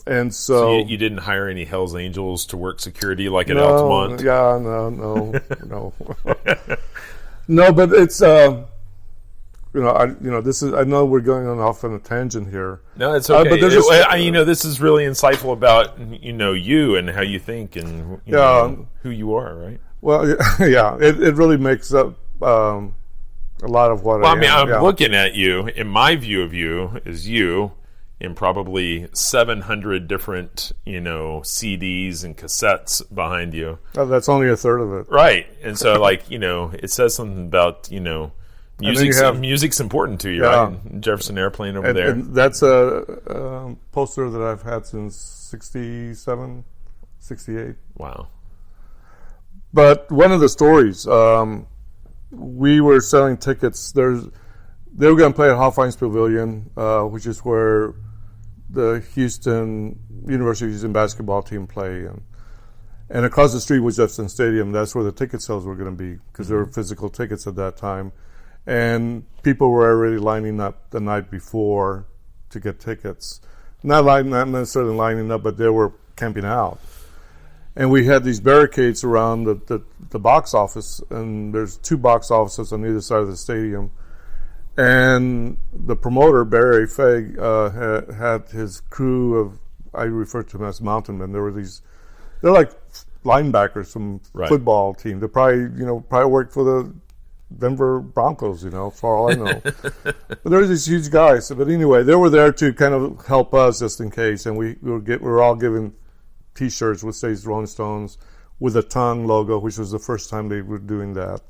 And so you didn't hire any Hell's Angels to work security like at Altamont? Yeah, no. No, but it's this is. I know we're going off on a tangent here. No, it's okay. But this is really insightful about you and how you think and who you are, right? Well, yeah, it really makes up a lot of what. I'm looking at you. In my view of you, is you in probably 700 different CDs and cassettes behind you. Oh, that's only a third of it, right? And so, it says something about music's important to you, right? Jefferson Airplane over there. And that's a poster that I've had since 67, 68. Wow. But one of the stories, we were selling tickets. They were going to play at Hofheinz Pavilion, which is where the University of Houston basketball team play. And across the street was Jefferson Stadium. That's where the ticket sales were going to be because there were physical tickets at that time. And people were already lining up the night before to get tickets. Not necessarily lining up, but they were camping out. And we had these barricades around the box office, and there's 2 box offices on either side of the stadium. And the promoter, B.F.A, had his crew of, I refer to them as mountain men. They're like linebackers from football team. They probably worked for the Denver Broncos, for all I know. But there were these huge guys. But anyway, they were there to kind of help us just in case. And we were all given T-shirts with says Rolling Stones with a tongue logo, which was the first time they were doing that.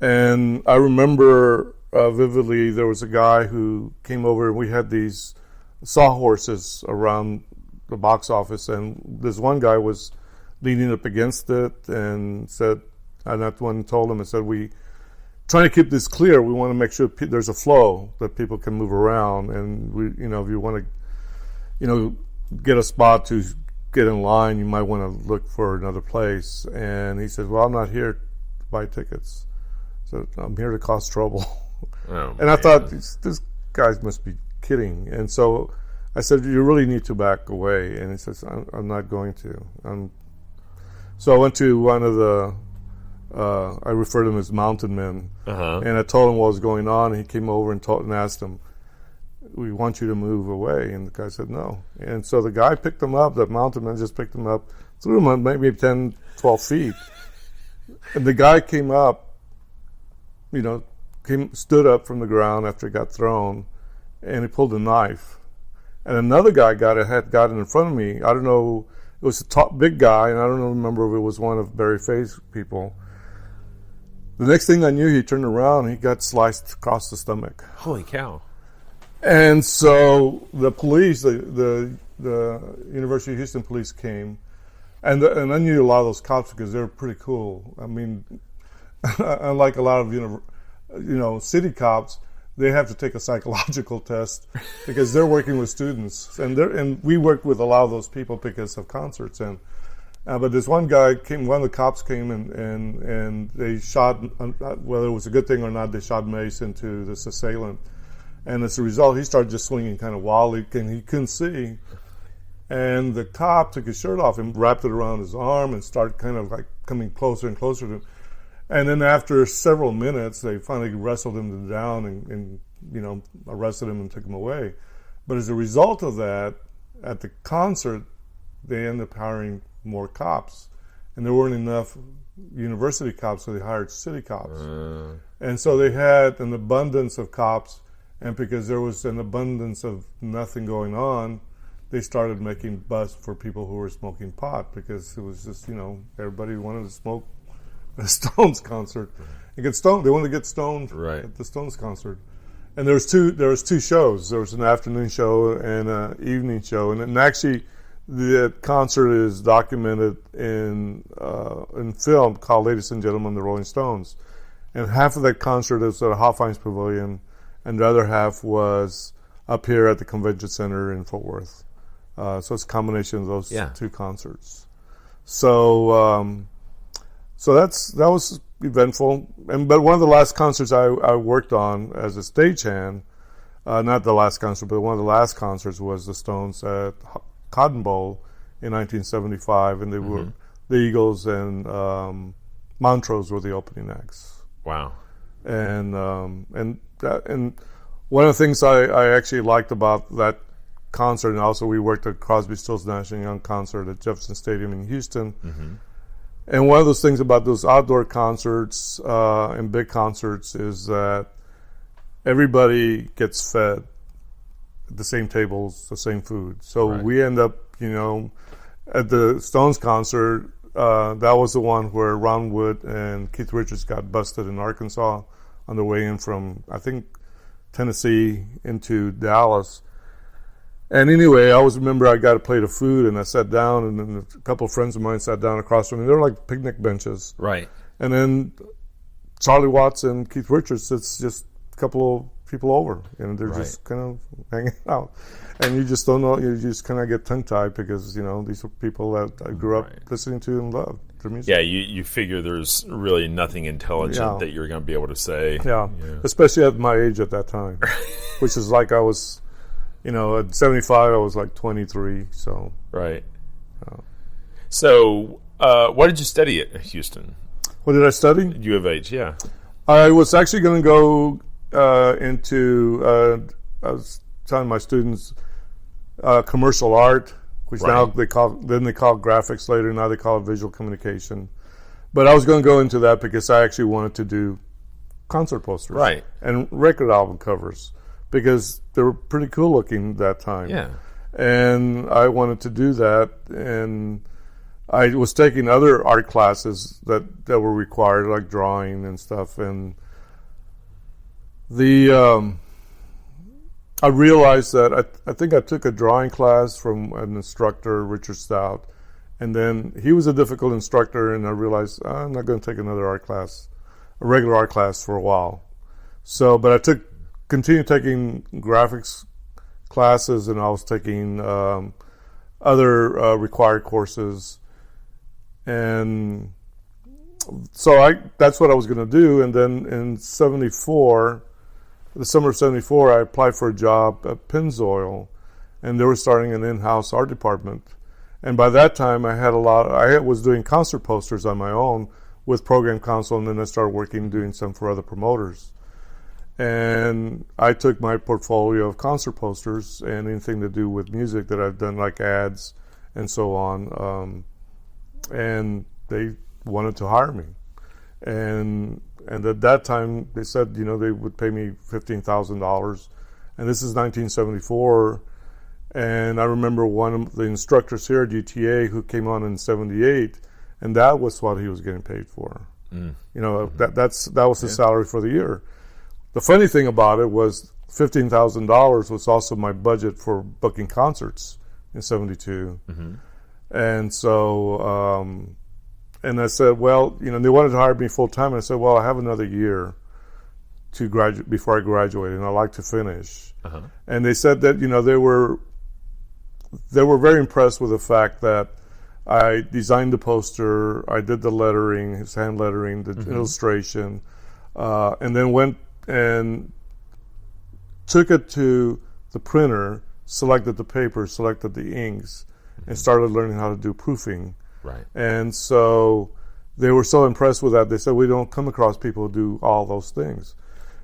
And I remember vividly there was a guy who came over and we had these sawhorses around the box office, and this one guy was leaning up against it and said, and that one told him and said, we trying to keep this clear. We want to make sure there's a flow that people can move around, and we, if you want to, get a spot to get in line, you might want to look for another place. And he said, well, I'm not here to buy tickets. So I'm here to cause trouble. Oh, and I thought, this guys must be kidding. And so I said, you really need to back away. And he says, I'm not going to. So I went to one of the, I refer to them as mountain men. And I told him what was going on. And he came over and asked him, we want you to move away. And the guy said no. And so the guy picked him up, the mountain man just picked him up, threw him maybe 10, 12 feet. And the guy came up, stood up from the ground after it got thrown, and he pulled a knife. And another guy got in front of me. I don't know, it was a big guy, and I don't remember if it was one of B.F.A.'s people. The next thing I knew, he turned around and he got sliced across the stomach. Holy cow. And so the police, the University of Houston police came, and I knew a lot of those cops because they were pretty cool. I mean, unlike a lot of city cops, they have to take a psychological test because they're working with students, and we worked with a lot of those people because of concerts. And but this one guy came, one of the cops came and they shot, whether it was a good thing or not, they shot mace into this assailant. And as a result, he started just swinging kind of wildly, and he couldn't see. And the cop took his shirt off and wrapped it around his arm and started kind of like coming closer and closer to him. And then after several minutes, they finally wrestled him down and arrested him and took him away. But as a result of that, at the concert, they ended up hiring more cops. And there weren't enough university cops, so they hired city cops. And so they had an abundance of cops. And because there was an abundance of nothing going on, they started making bus for people who were smoking pot because it was just, everybody wanted to smoke at a Stones concert and get stoned. They wanted to get stoned at the Stones concert. And there was two shows. There was an afternoon show and an evening show. And actually, the concert is documented in film called Ladies and Gentlemen, the Rolling Stones. And half of that concert is at Hofheinz Pavilion, and the other half was up here at the Convention Center in Fort Worth. So it's a combination of those two concerts. So that was eventful. But one of the last concerts I worked on as a stagehand, not the last concert, but one of the last concerts was the Stones at Cotton Bowl in 1975, and they were the Eagles and Montrose were the opening acts. Wow. And one of the things I actually liked about that concert, and also we worked at Crosby, Stills, Nash and Young concert at Jefferson Stadium in Houston. And one of those things about those outdoor concerts and big concerts is that everybody gets fed at the same tables, the same food. So we end up, at the Stones concert, that was the one where Ron Wood and Keith Richards got busted in Arkansas on their way in from, I think, Tennessee into Dallas. And anyway, I always remember I got a plate of food, and I sat down, and then a couple of friends of mine sat down across from me. They were like picnic benches. Right. And then Charlie Watts and Keith Richards sits just a couple of people over, and they're just kind of hanging out. And you just don't know, you just kind of get tongue-tied because, these are people that I grew up listening to and loved their music. Yeah, you figure there's really nothing intelligent that you're going to be able to say. Yeah, especially at my age at that time, which is like I was... at 75, I was like 23, so... Right. So, what did you study at Houston? What did I study? U of H, yeah. I was actually going to go into... I was telling my students commercial art, which now they call graphics later, now they call it visual communication. But I was going to go into that because I actually wanted to do concert posters. Right. And record album covers. Because they were pretty cool looking that time. Yeah. And I wanted to do that, and I was taking other art classes that were required, like drawing and stuff, and I realized that I think I took a drawing class from an instructor, Richard Stout, and then he was a difficult instructor, and I realized I'm not going to take another art class, a regular art class for a while. So, but I continued taking graphics classes, and I was taking other required courses, and so that's what I was going to do. And then in '74, the summer of '74, I applied for a job at Pennzoil, and they were starting an in-house art department. And by that time, I was doing concert posters on my own with Program Council, and then I started doing some for other promoters. And I took my portfolio of concert posters and anything to do with music that I've done, like ads and so on, and they wanted to hire me. And at that time, they said, they would pay me $15,000. And this is 1974. And I remember one of the instructors here at UTA who came on in '78, and that was what he was getting paid for. That was his salary for the year. The funny thing about it was $15,000 was also my budget for booking concerts in '72. And so, and I said, well, they wanted to hire me full time. And I said, well, I have another year to graduate before I graduate, and I like to finish. And they said that, they were very impressed with the fact that I designed the poster, I did the lettering, his hand lettering, the illustration, and then went and took it to the printer, selected the paper, selected the inks, and started learning how to do proofing. Right. And so they were so impressed with that, they said, we don't come across people who do all those things.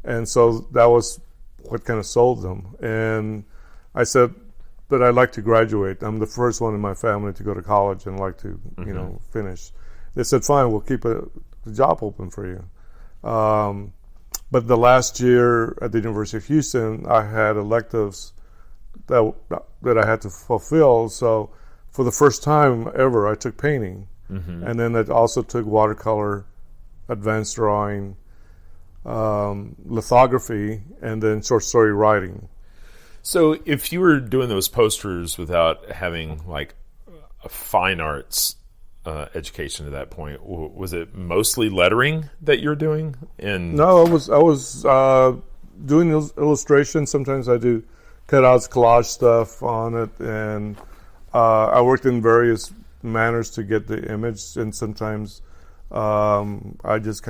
And so that was what kind of sold them. And I said, but I'd like to graduate. I'm the first one in my family to go to college and like to, finish. They said, fine, we'll keep the job open for you. But the last year at the University of Houston, I had electives that I had to fulfill. So for the first time ever, I took painting. And then I also took watercolor, advanced drawing, lithography, and then short story writing. So if you were doing those posters without having like a fine arts education at that point, was it mostly lettering that you're doing? No, I was doing illustrations. Sometimes I do cutouts, collage stuff on it, and I worked in various manners to get the image. And sometimes I just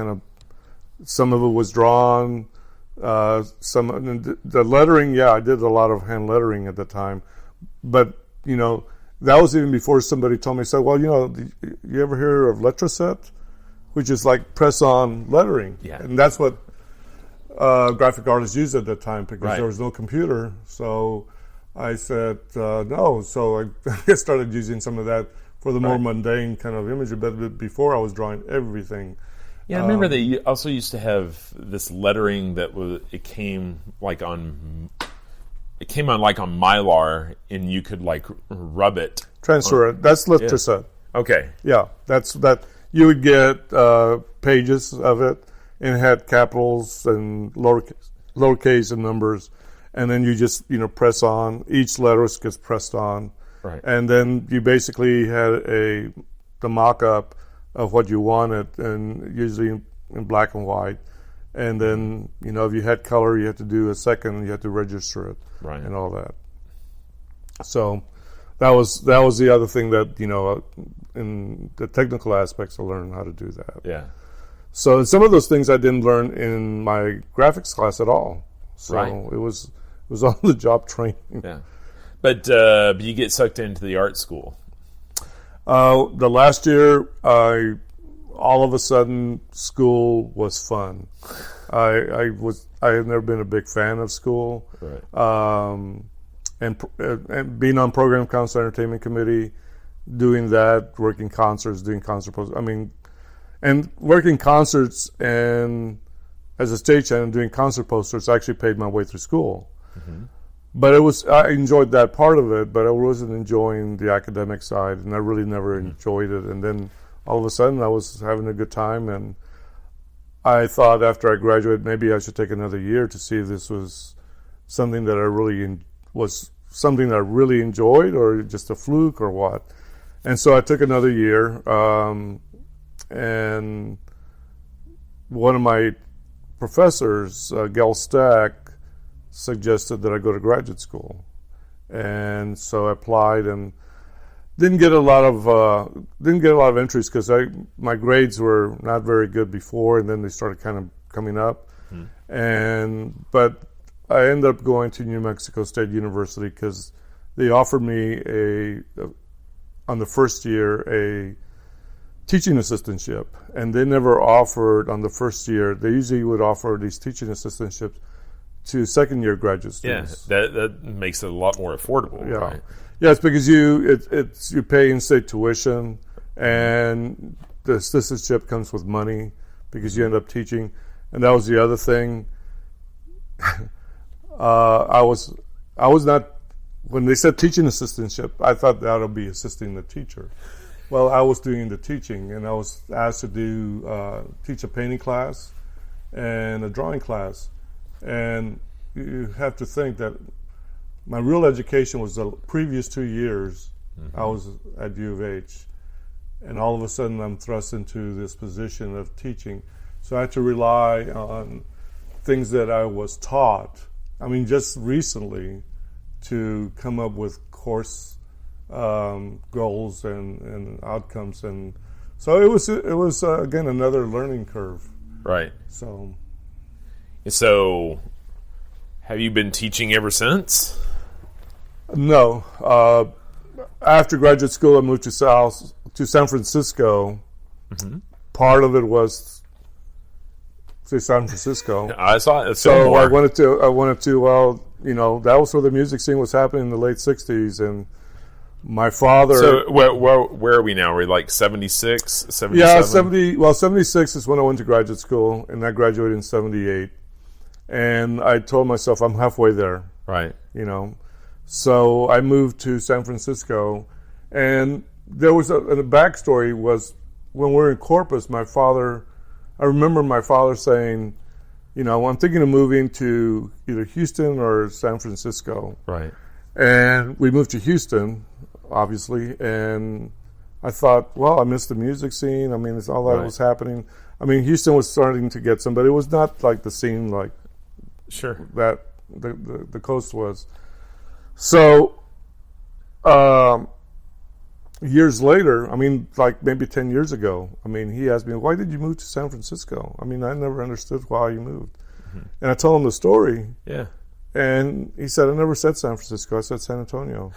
some of it was drawn. The lettering, I did a lot of hand lettering at the time, but that was even before somebody told me, said, well, you ever hear of letroset? Which is like press-on lettering. Yeah. And that's what graphic artists used at that time because Right. there was no computer. So I said, no. So I started using some of that for the more mundane kind of imagery. But before I was drawing everything. Yeah, I remember they also used to have this lettering that it came on Mylar, and you could like rub it. Transfer it. That's letroset. Okay. Yeah, that's that. You would get pages of it, and it had capitals and lowercase and numbers, and then you just press on. Each letter gets pressed on, right? And then you basically had the mock-up of what you wanted, and usually in black and white. And then if you had color, you had to do a second. You had to register it, right, and all that. So that was the other thing that in the technical aspects I learned how to do that. Yeah. So some of those things I didn't learn in my graphics class at all. So right. it was on the job training. Yeah. But you get sucked into the art school. The last year, all of a sudden, school was fun. I had never been a big fan of school. Right. And being on program council entertainment committee, doing that, working concerts, doing concert posters. And working concerts and as a stagehand and doing concert posters actually paid my way through school. Mm-hmm. But I enjoyed that part of it, but I wasn't enjoying the academic side, and I really never enjoyed it. And then all of a sudden, I was having a good time, and I thought after I graduated, maybe I should take another year to see if this was something that I really enjoyed, or just a fluke, or what. And so I took another year, and one of my professors, Gail Stack, suggested that I go to graduate school. And so I applied and didn't get a lot of entries because my grades were not very good before, and then they started kind of coming up. But I ended up going to New Mexico State University because they offered me on the first year a teaching assistantship, and they never offered on the first year. They usually would offer these teaching assistantships to second-year graduate students. Yeah, that makes it a lot more affordable. Yeah, right? Yeah, it's because you pay in-state tuition, and the assistantship comes with money because you end up teaching. And that was the other thing. I was not, when they said teaching assistantship, I thought that would be assisting the teacher. Well, I was doing the teaching, and I was asked to teach a painting class and a drawing class. And you have to think that my real education was the previous 2 years. I was at U of H, and all of a sudden I'm thrust into this position of teaching. So I had to rely on things that I was taught. Just recently, to come up with course goals and outcomes, and so it was again another learning curve. Right. So, have you been teaching ever since? No. After graduate school, I moved to San Francisco. Mm-hmm. Part of it was San Francisco. I saw it. So I wanted to. Well, that was where the music scene was happening in the late '60s, and my father. So where are we now? We're like 76, 77? Yeah, 70. Well, 76 is when I went to graduate school, and I graduated in 78. And I told myself I'm halfway there. Right. So I moved to San Francisco, and there was a backstory was when we were in Corpus, I remember my father saying, I'm thinking of moving to either Houston or San Francisco. Right. And we moved to Houston, obviously, and I thought, well, I missed the music scene. It's all that was happening. Houston was starting to get some, but it was not like the scene like that the coast was. So years later, like maybe 10 years ago, he asked me, why did you move to San Francisco? I never understood why you moved. Mm-hmm. And I told him the story. Yeah. And he said, I never said San Francisco. I said San Antonio.